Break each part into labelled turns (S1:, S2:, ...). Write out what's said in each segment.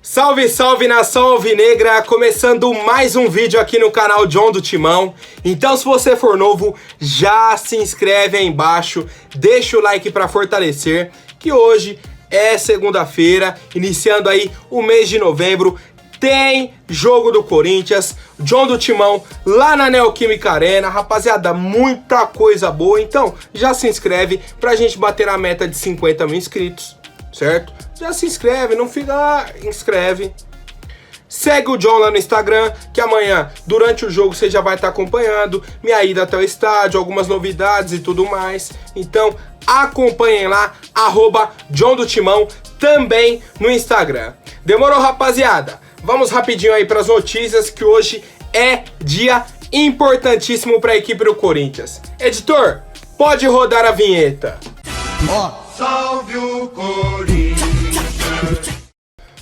S1: Salve, salve nação alvinegra, começando mais um vídeo aqui no canal John do Timão. Então se você for novo, já se inscreve aí embaixo, deixa o like para fortalecer, que hoje é segunda-feira, iniciando aí o mês de novembro, tem jogo do Corinthians, John do Timão, lá na Neoquímica Arena. Rapaziada, muita coisa boa, então já se inscreve pra gente bater a meta de 50 mil inscritos, certo? Já se inscreve, não fica lá, inscreve. Segue o John lá no Instagram, que amanhã, durante o jogo, você já vai estar acompanhando minha ida até o estádio, algumas novidades e tudo mais. Então, acompanhem lá, @John do Timão, também no Instagram. Demorou, rapaziada? Vamos rapidinho aí para as notícias, que hoje é dia importantíssimo para a equipe do Corinthians. Editor, pode rodar a vinheta.
S2: Salve o Corinthians!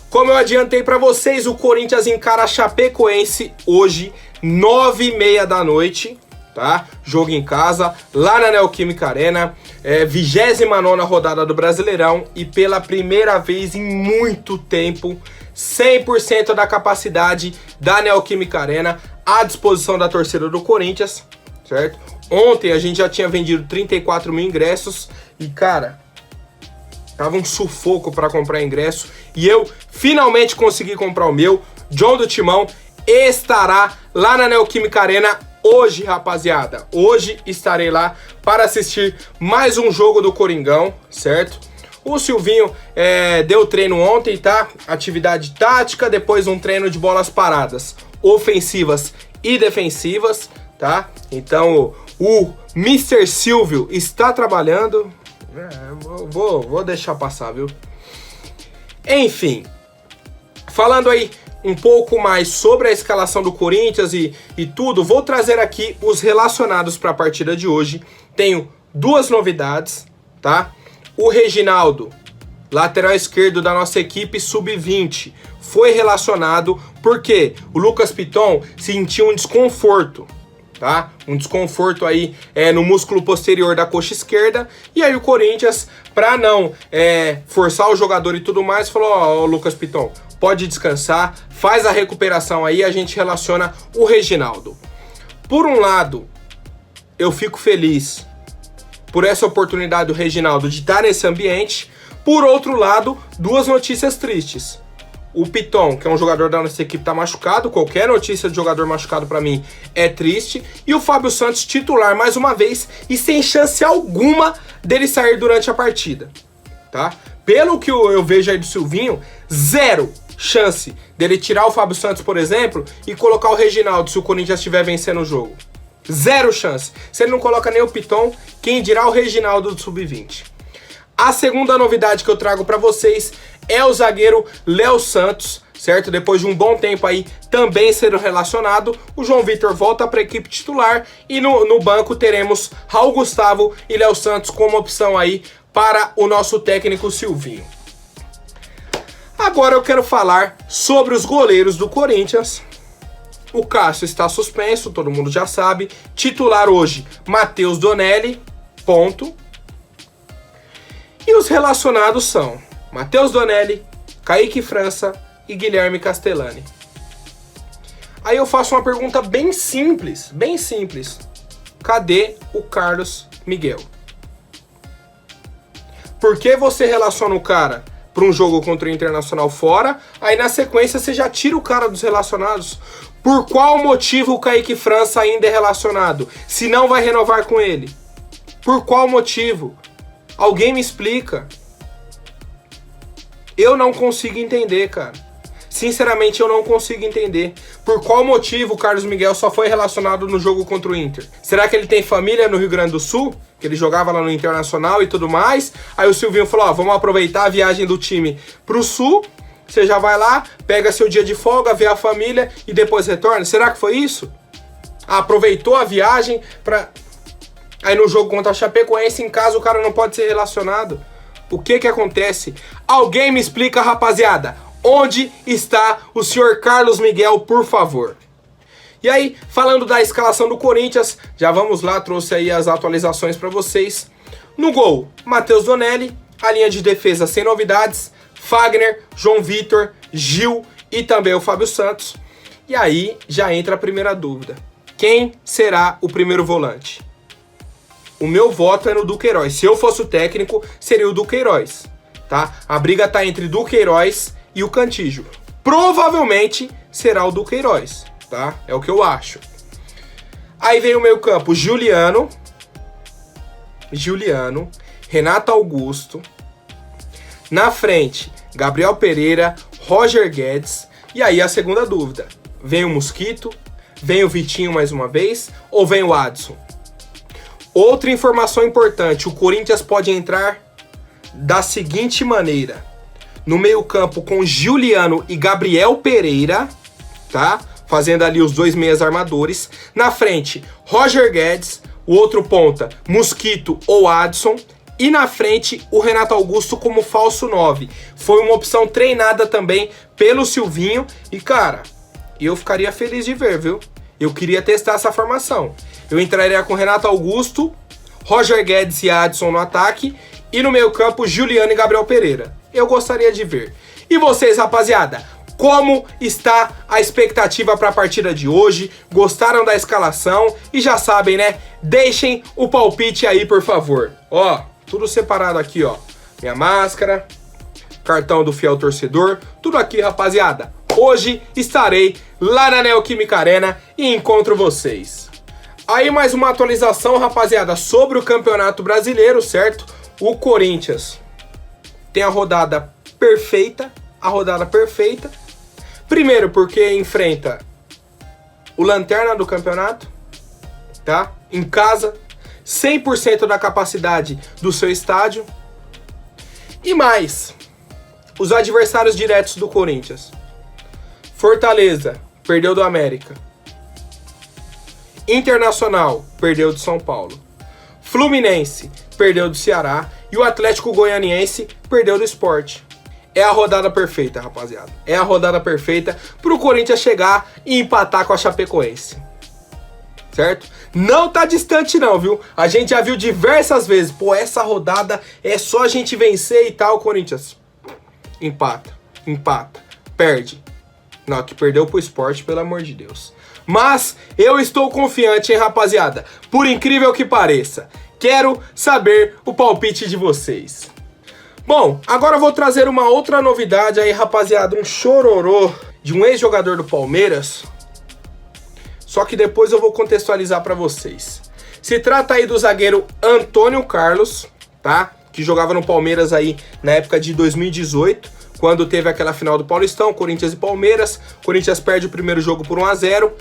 S1: Como eu adiantei para vocês, o Corinthians encara a Chapecoense hoje, 9h30 da noite, tá? Jogo em casa, lá na Neoquímica Arena, 29ª rodada do Brasileirão e pela primeira vez em muito tempo, 100% da capacidade da Neoquímica Arena à disposição da torcida do Corinthians, certo? Ontem a gente já tinha vendido 34 mil ingressos e, cara, tava um sufoco para comprar ingresso e eu finalmente consegui comprar o meu. John do Timão estará lá na Neoquímica Arena hoje, rapaziada. Hoje estarei lá para assistir mais um jogo do Coringão, certo? O Silvinho deu treino ontem, tá? Atividade tática, depois um treino de bolas paradas, ofensivas e defensivas, tá? Então o Mr. Silvio está trabalhando. Vou deixar passar, viu? Enfim, falando aí um pouco mais sobre a escalação do Corinthians e tudo, vou trazer aqui os relacionados para a partida de hoje. Tenho duas novidades, tá? O Reginaldo, lateral esquerdo da nossa equipe sub-20, foi relacionado porque o Lucas Piton sentiu um desconforto, tá? Um desconforto aí no músculo posterior da coxa esquerda. E aí o Corinthians, para não forçar o jogador e tudo mais, falou: ó, Lucas Piton, pode descansar, faz a recuperação aí, a gente relaciona o Reginaldo. Por um lado, eu fico feliz por essa oportunidade do Reginaldo de estar nesse ambiente. Por outro lado, duas notícias tristes. O Piton, que é um jogador da nossa equipe, tá machucado. Qualquer notícia de jogador machucado para mim é triste. E o Fábio Santos titular mais uma vez e sem chance alguma dele sair durante a partida, tá? Pelo que eu vejo aí do Silvinho, zero chance dele tirar o Fábio Santos, por exemplo, e colocar o Reginaldo se o Corinthians estiver vencendo o jogo. Zero chance. Se ele não coloca nem o Piton, quem dirá o Reginaldo do Sub-20. A segunda novidade que eu trago para vocês é o zagueiro Léo Santos, certo? Depois de um bom tempo aí também sendo relacionado, o João Vitor volta para a equipe titular e no banco teremos Raul Gustavo e Léo Santos como opção aí para o nosso técnico Silvinho. Agora eu quero falar sobre os goleiros do Corinthians. O Cássio está suspenso, todo mundo já sabe. Titular hoje, Matheus Donelli, ponto. E os relacionados são Matheus Donelli, Kaique França e Guilherme Castellani. Aí eu faço uma pergunta bem simples, bem simples. Cadê o Carlos Miguel? Por que você relaciona o cara para um jogo contra o Internacional fora, aí na sequência você já tira o cara dos relacionados? Por qual motivo o Kaique França ainda é relacionado, se não vai renovar com ele? Por qual motivo? Alguém me explica. Eu não consigo entender, cara. Sinceramente, eu não consigo entender. Por qual motivo o Carlos Miguel só foi relacionado no jogo contra o Inter? Será que ele tem família no Rio Grande do Sul? Que ele jogava lá no Internacional e tudo mais? Aí o Silvinho falou: ó, vamos aproveitar a viagem do time pro Sul. Você já vai lá, pega seu dia de folga, vê a família e depois retorna. Será que foi isso? Aproveitou a viagem pra... Aí no jogo contra a Chapecoense, em casa, o cara não pode ser relacionado. O que acontece? Alguém me explica, rapaziada. Onde está o senhor Carlos Miguel, por favor? E aí, falando da escalação do Corinthians, já vamos lá, trouxe aí as atualizações para vocês. No gol, Matheus Donelli. A linha de defesa sem novidades. Fagner, João Vitor Gil e também o Fábio Santos. E aí já entra a primeira dúvida. Quem será o primeiro volante? O meu voto é no Duqueiroz. Se eu fosse o técnico, seria o Duqueiroz, tá? A briga tá entre Duqueiroz e o Cantillo. Provavelmente será o Duqueiroz, tá? É o que eu acho. Aí vem o meio campo, Juliano, Renato Augusto. Na frente, Gabriel Pereira, Roger Guedes. E aí a segunda dúvida. Vem o Mosquito? Vem o Vitinho mais uma vez? Ou vem o Adson? Outra informação importante. O Corinthians pode entrar da seguinte maneira. No meio campo com Juliano e Gabriel Pereira, tá? Fazendo ali os dois meias armadores. Na frente, Roger Guedes. O outro ponta, Mosquito ou Adson. E na frente, o Renato Augusto como falso 9. Foi uma opção treinada também pelo Silvinho. E, cara, eu ficaria feliz de ver, viu? Eu queria testar essa formação. Eu entraria com Renato Augusto, Roger Guedes e Adson no ataque. E no meio campo, Juliano e Gabriel Pereira. Eu gostaria de ver. E vocês, rapaziada? Como está a expectativa para a partida de hoje? Gostaram da escalação? E já sabem, né? Deixem o palpite aí, por favor. Ó, tudo separado aqui, ó. Minha máscara, cartão do fiel torcedor, tudo aqui, rapaziada. Hoje estarei lá na Neoquímica Arena e encontro vocês. Aí mais uma atualização, rapaziada, sobre o Campeonato Brasileiro, certo? O Corinthians tem a rodada perfeita. Primeiro porque enfrenta o lanterna do campeonato, tá? Em casa, 100% da capacidade do seu estádio. E mais, os adversários diretos do Corinthians. Fortaleza, perdeu do América. Internacional, perdeu do São Paulo. Fluminense, perdeu do Ceará. E o Atlético Goianiense, perdeu do Sport. É a rodada perfeita, rapaziada. É a rodada perfeita pro Corinthians chegar e empatar com a Chapecoense. Certo? Não tá distante não, viu? A gente já viu diversas vezes. Pô, essa rodada é só a gente vencer e tal, Corinthians. Empata, perde. Não, que perdeu pro Sport, pelo amor de Deus. Mas eu estou confiante, hein, rapaziada? Por incrível que pareça. Quero saber o palpite de vocês. Bom, agora eu vou trazer uma outra novidade aí, rapaziada. Um chororô de um ex-jogador do Palmeiras. Só que depois eu vou contextualizar pra vocês. Se trata aí do zagueiro Antônio Carlos, tá? Que jogava no Palmeiras aí na época de 2018, quando teve aquela final do Paulistão, Corinthians e Palmeiras. Corinthians perde o primeiro jogo por 1-0.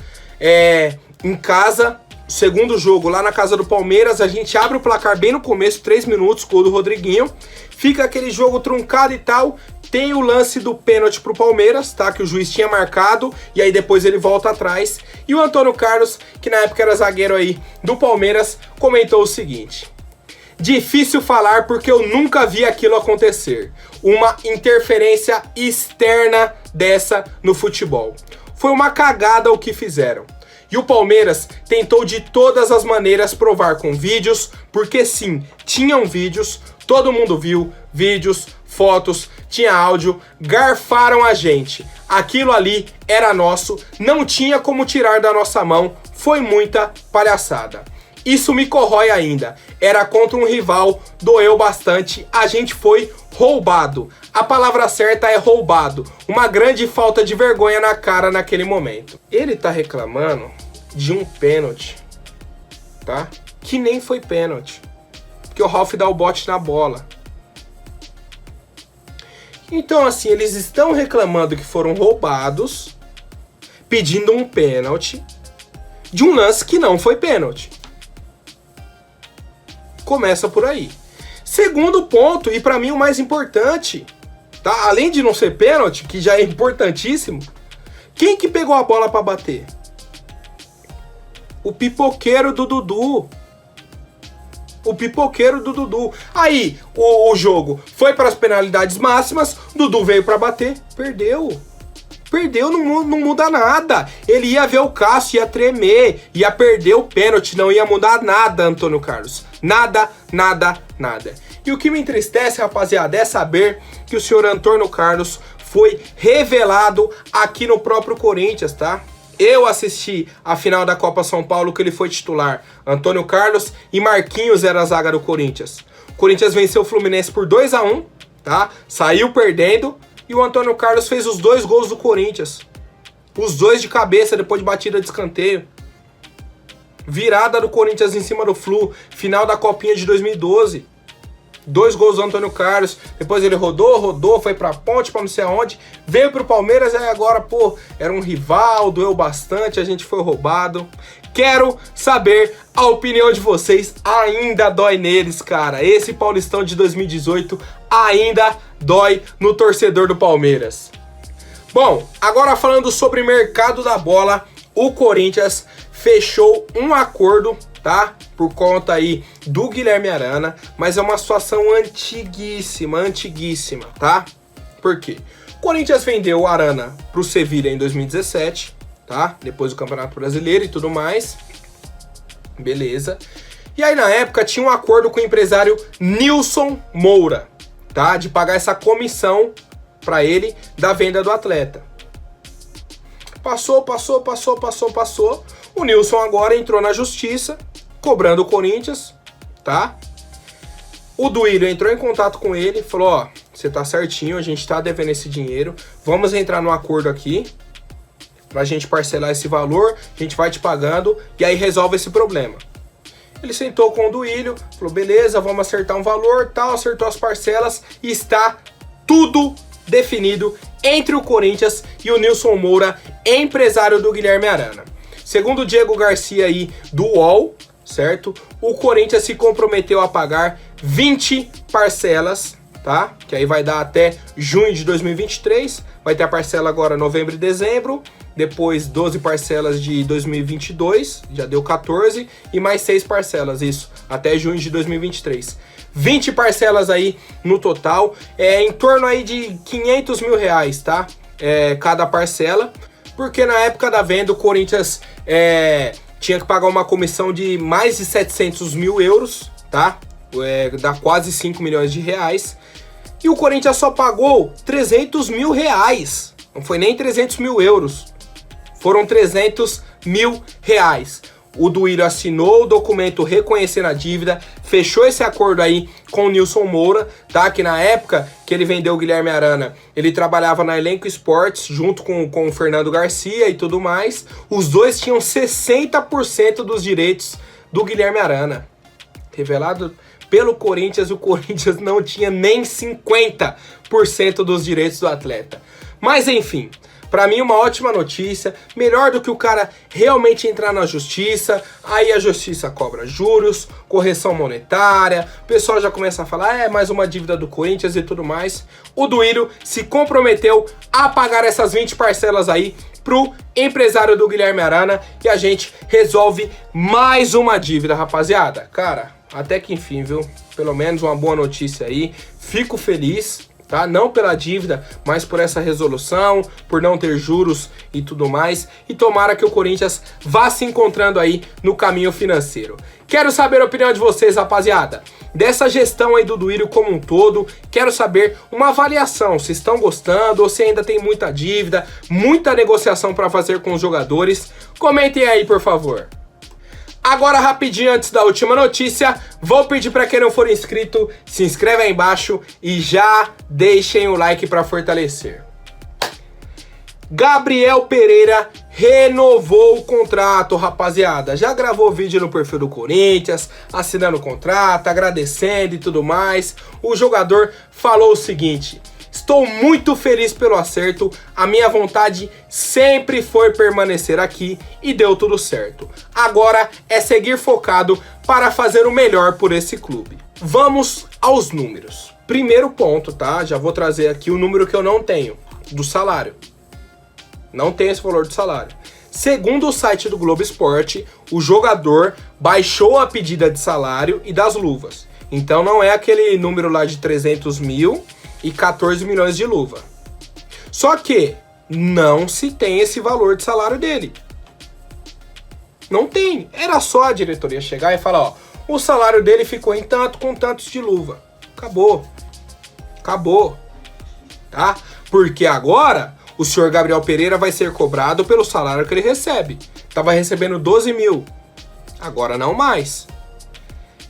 S1: Em casa, segundo jogo lá na casa do Palmeiras, a gente abre o placar bem no começo, 3 minutos, gol do Rodriguinho. Fica aquele jogo truncado e tal. Tem o lance do pênalti pro Palmeiras, tá? Que o juiz tinha marcado e aí depois ele volta atrás. E o Antônio Carlos, que na época era zagueiro aí do Palmeiras, comentou o seguinte: difícil falar porque eu nunca vi aquilo acontecer. Uma interferência externa dessa no futebol. Foi uma cagada o que fizeram. E o Palmeiras tentou de todas as maneiras provar com vídeos, porque sim, tinham vídeos, todo mundo viu vídeos, fotos, tinha áudio, garfaram a gente. Aquilo ali era nosso, não tinha como tirar da nossa mão, foi muita palhaçada. Isso me corrói ainda. Era contra um rival, doeu bastante, a gente foi roubado. A palavra certa é roubado. Uma grande falta de vergonha na cara naquele momento. Ele tá reclamando de um pênalti, tá? Que nem foi pênalti. Porque o Ralf dá o bote na bola. Então, assim, eles estão reclamando que foram roubados, pedindo um pênalti de um lance que não foi pênalti. Começa por aí. Segundo ponto, e pra mim o mais importante, tá? Além de não ser pênalti, que já é importantíssimo, quem que pegou a bola pra bater? O pipoqueiro do Dudu. O pipoqueiro do Dudu. Aí, o jogo foi para as penalidades máximas, Dudu veio para bater, perdeu. Perdeu, não muda nada. Ele ia ver o Cássio, ia tremer, ia perder o pênalti, não ia mudar nada, Antônio Carlos. Nada, nada, nada. E o que me entristece, rapaziada, é saber que o senhor Antônio Carlos foi revelado aqui no próprio Corinthians, tá? Eu assisti a final da Copa São Paulo que ele foi titular. Antônio Carlos e Marquinhos era a zaga do Corinthians. O Corinthians venceu o Fluminense por 2-1, tá? Saiu perdendo e o Antônio Carlos fez os 2 gols do Corinthians. Os 2 de cabeça depois de batida de escanteio. Virada do Corinthians em cima do Flu, final da Copinha de 2012. 2 gols do Antônio Carlos, depois ele rodou, foi pra Ponte, pra não sei aonde, veio pro Palmeiras, aí agora, pô, era um rival, doeu bastante, a gente foi roubado. Quero saber a opinião de vocês, ainda dói neles, cara. Esse Paulistão de 2018 ainda dói no torcedor do Palmeiras. Bom, agora falando sobre mercado da bola, o Corinthians fechou um acordo, tá? Por conta aí do Guilherme Arana, mas é uma situação antiguíssima, tá? Por quê? O Corinthians vendeu o Arana pro Sevilha em 2017, tá? Depois do Campeonato Brasileiro e tudo mais. Beleza. E aí na época tinha um acordo com o empresário Nilson Moura, tá? De pagar essa comissão pra ele da venda do atleta. Passou. O Nilson agora entrou na justiça, cobrando o Corinthians, tá? O Duílio entrou em contato com ele, falou, ó, você tá certinho, a gente tá devendo esse dinheiro, vamos entrar num acordo aqui, pra gente parcelar esse valor, a gente vai te pagando, e aí resolve esse problema. Ele sentou com o Duílio, falou, beleza, vamos acertar um valor, tal, acertou as parcelas, e está tudo definido entre o Corinthians e o Nilson Moura, empresário do Guilherme Arana. Segundo o Diego Garcia aí do UOL, certo? O Corinthians se comprometeu a pagar 20 parcelas, tá? Que aí vai dar até junho de 2023. Vai ter a parcela agora novembro e dezembro. Depois 12 parcelas de 2022, já deu 14. E mais 6 parcelas, isso, até junho de 2023. 20 parcelas aí no total. Em torno aí de 500 mil reais, tá? Cada parcela. Porque na época da venda o Corinthians tinha que pagar uma comissão de mais de 700 mil euros, tá? Dá quase 5 milhões de reais. E o Corinthians só pagou 300 mil reais. Não foi nem 300 mil euros. Foram 300 mil reais. O Duílio assinou o documento reconhecendo a dívida, fechou esse acordo aí com o Nilson Moura, tá? Que na época que ele vendeu o Guilherme Arana, ele trabalhava na Elenco Esportes, junto com o Fernando Garcia e tudo mais. Os dois tinham 60% dos direitos do Guilherme Arana. Revelado pelo Corinthians, o Corinthians não tinha nem 50% dos direitos do atleta. Mas enfim... Pra mim, uma ótima notícia, melhor do que o cara realmente entrar na justiça, aí a justiça cobra juros, correção monetária, o pessoal já começa a falar, mais uma dívida do Corinthians e tudo mais. O Duílio se comprometeu a pagar essas 20 parcelas aí pro empresário do Guilherme Arana e a gente resolve mais uma dívida, rapaziada. Cara, até que enfim, viu? Pelo menos uma boa notícia aí, fico feliz. Tá? Não pela dívida, mas por essa resolução, por não ter juros e tudo mais. E tomara que o Corinthians vá se encontrando aí no caminho financeiro. Quero saber a opinião de vocês, rapaziada. Dessa gestão aí do Duílio como um todo, quero saber uma avaliação, se estão gostando ou se ainda tem muita dívida, muita negociação para fazer com os jogadores. Comentem aí, por favor. Agora, rapidinho, antes da última notícia, vou pedir para quem não for inscrito, se inscreve aí embaixo e já deixem o like para fortalecer. Gabriel Pereira renovou o contrato, rapaziada. Já gravou vídeo no perfil do Corinthians, assinando o contrato, agradecendo e tudo mais. O jogador falou o seguinte... Estou muito feliz pelo acerto, a minha vontade sempre foi permanecer aqui e deu tudo certo. Agora é seguir focado para fazer o melhor por esse clube. Vamos aos números. Primeiro ponto, tá? Já vou trazer aqui o número que eu não tenho, do salário. Não tem esse valor do salário. Segundo o site do Globo Esporte, o jogador baixou a pedida de salário e das luvas. Então não é aquele número lá de 300 mil... e 14 milhões de luva. Só que não se tem esse valor de salário dele. Não tem. Era só a diretoria chegar e falar, ó, o salário dele ficou em tanto com tantos de luva. Acabou. Acabou. Tá? Porque agora o senhor Gabriel Pereira vai ser cobrado pelo salário que ele recebe. Tava recebendo 12 mil. Agora não mais.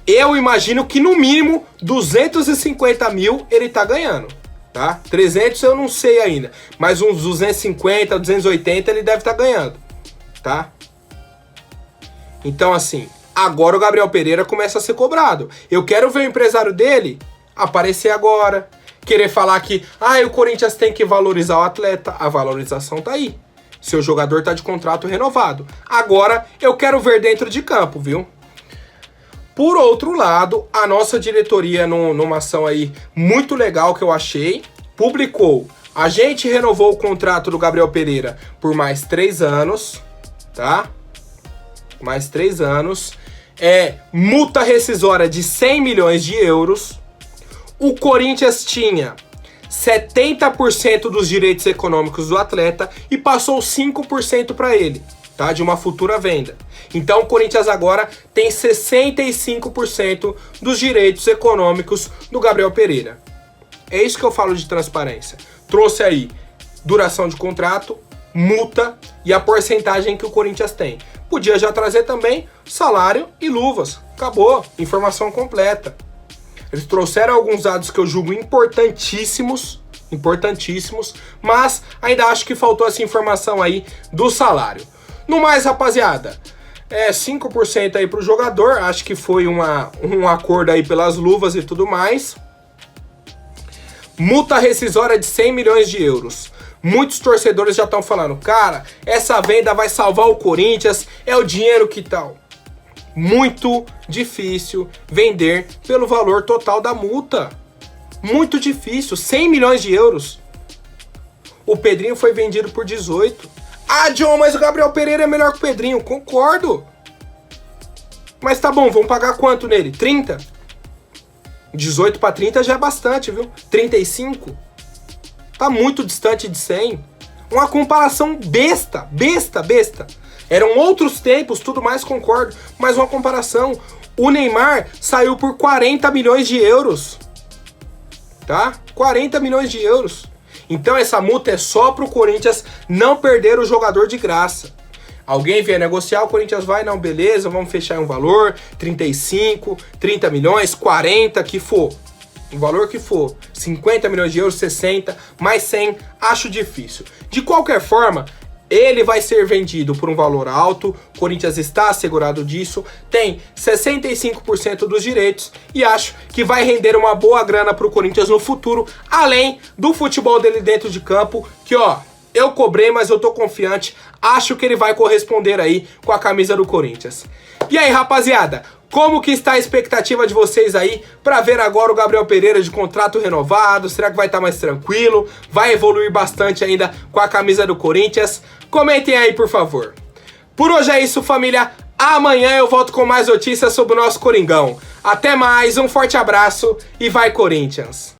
S1: Eu imagino que no mínimo 250 mil ele tá ganhando, tá? 300 eu não sei ainda, mas uns 250, 280 ele deve estar ganhando, tá? Então assim, agora o Gabriel Pereira começa a ser cobrado. Eu quero ver o empresário dele aparecer agora, querer falar que o Corinthians tem que valorizar o atleta. A valorização tá aí. Seu jogador tá de contrato renovado. Agora eu quero ver dentro de campo, viu? Por outro lado, a nossa diretoria, numa ação aí muito legal que eu achei, publicou: a gente renovou o contrato do Gabriel Pereira por mais 3 anos, tá? Mais 3 anos. Multa rescisória de 100 milhões de euros. O Corinthians tinha 70% dos direitos econômicos do atleta e passou 5% para ele, tá? De uma futura venda. Então o Corinthians agora tem 65% dos direitos econômicos do Gabriel Pereira. É isso que eu falo de transparência. Trouxe aí duração de contrato, multa e a porcentagem que o Corinthians tem. Podia já trazer também salário e luvas. Acabou, informação completa. Eles trouxeram alguns dados que eu julgo importantíssimos, mas ainda acho que faltou essa informação aí do salário. No mais, rapaziada, 5% aí pro jogador, acho que foi um acordo aí pelas luvas e tudo mais. Multa rescisória de 100 milhões de euros. Muitos torcedores já estão falando: cara, essa venda vai salvar o Corinthians, é o dinheiro que tal. Muito difícil vender pelo valor total da multa. Muito difícil, 100 milhões de euros. O Pedrinho foi vendido por 18. John, mas o Gabriel Pereira é melhor que o Pedrinho. Concordo. Mas tá bom, vamos pagar quanto nele? 30? 18 para 30 já é bastante, viu? 35? Tá muito distante de 100. Uma comparação besta. Eram outros tempos, tudo mais, concordo. Mas uma comparação. O Neymar saiu por 40 milhões de euros. Tá? 40 milhões de euros. Então essa multa é só pro Corinthians não perder o jogador de graça. Alguém vier negociar, o Corinthians vai, não, beleza, vamos fechar em um valor, 35, 30 milhões, 40, que for. O valor que for, 50 milhões de euros, 60, mais 100, acho difícil. De qualquer forma, ele vai ser vendido por um valor alto, o Corinthians está assegurado disso, tem 65% dos direitos e acho que vai render uma boa grana para o Corinthians no futuro, além do futebol dele dentro de campo, que eu cobrei, mas eu tô confiante, acho que ele vai corresponder aí com a camisa do Corinthians. E aí, rapaziada, como que está a expectativa de vocês aí para ver agora o Gabriel Pereira de contrato renovado? Será que vai estar mais tranquilo? Vai evoluir bastante ainda com a camisa do Corinthians? Comentem aí, por favor. Por hoje é isso, família. Amanhã eu volto com mais notícias sobre o nosso Coringão. Até mais, um forte abraço e vai Corinthians!